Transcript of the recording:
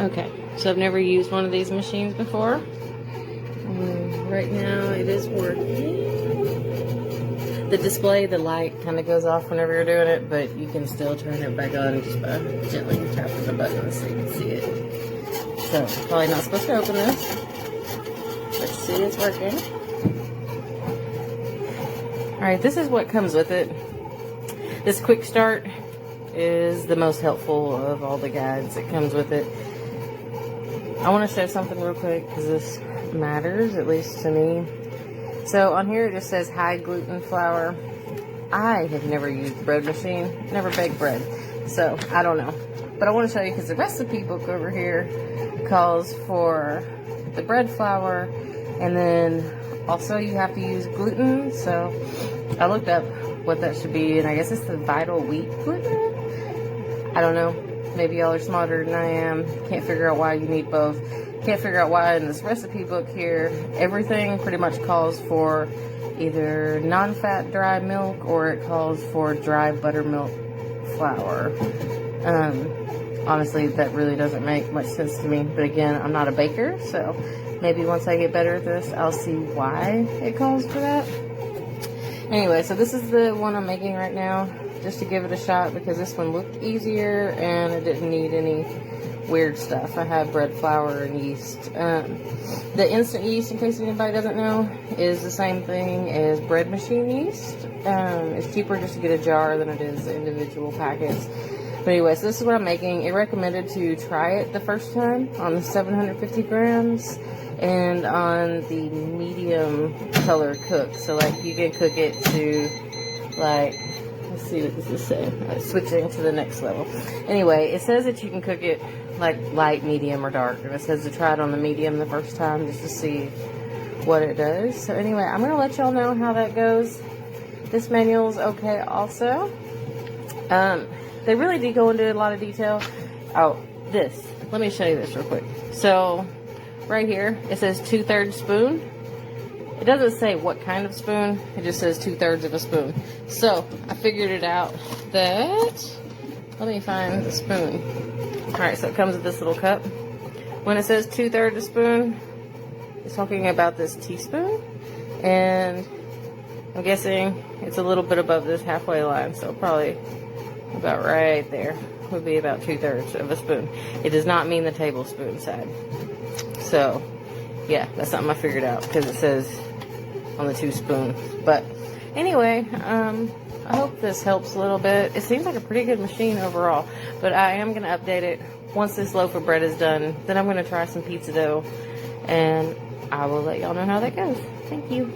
Okay, so I've never used one of these machines before. Right now it is working. The display, the light kind of goes off whenever you're doing it, but you can still turn it back on just by gently tapping the button so you can see it. So, probably not supposed to open this. Let's see, it's working. Alright, this is what comes with it. This quick start is the most helpful of all the guides that comes with it. I want to show something real quick because this matters, at least to me. So on here it just says high gluten flour. I have never used the bread machine, never baked bread, so I don't know. But I want to show you because the recipe book over here calls for the bread flour, and then also you have to use gluten. So I looked up what that should be, and I guess it's the vital wheat gluten. I don't know. Maybe y'all are smarter than I am. Can't figure out why you need both. Can't figure out why in this recipe book here, everything pretty much calls for either non-fat dry milk or it calls for dry buttermilk flour. Honestly, that really doesn't make much sense to me. But again, I'm not a baker, so maybe once I get better at this, I'll see why it calls for that. Anyway, so this is the one I'm making right now, just to give it a shot because this one looked easier and it didn't need any weird stuff. I have bread flour and yeast. The instant yeast, in case anybody doesn't know, is the same thing as bread machine yeast. It's cheaper just to get a jar than it is the individual packets. But anyway, so this is what I'm making. It recommended to try it the first time on the 750 grams and on the medium color cook. So like you can cook it to like, let's see what this is saying. Switching to the next level. Anyway, it says that you can cook it like light, medium, or dark. And it says to try it on the medium the first time just to see what it does. So anyway, I'm going to let y'all know how that goes. This manual's okay also. They really do go into a lot of detail. Oh, this. Let me show you this real quick. So, right here, it says 2/3 spoon. It doesn't say what kind of spoon. It just says 2/3 of a spoon. So, I figured it out that... Let me find the spoon. Alright, so it comes with this little cup. When it says 2/3 a spoon, it's talking about this teaspoon. And I'm guessing it's a little bit above this halfway line. So, probably about right there would be about 2/3 of a spoon. It does not mean the tablespoon side. So, yeah, that's something I figured out because it says on the 2 spoons. But anyway, I hope this helps a little bit. It seems like a pretty good machine overall, but I am going to update it once this loaf of bread is done. Then I'm going to try some pizza dough, and I will let y'all know how that goes. Thank you.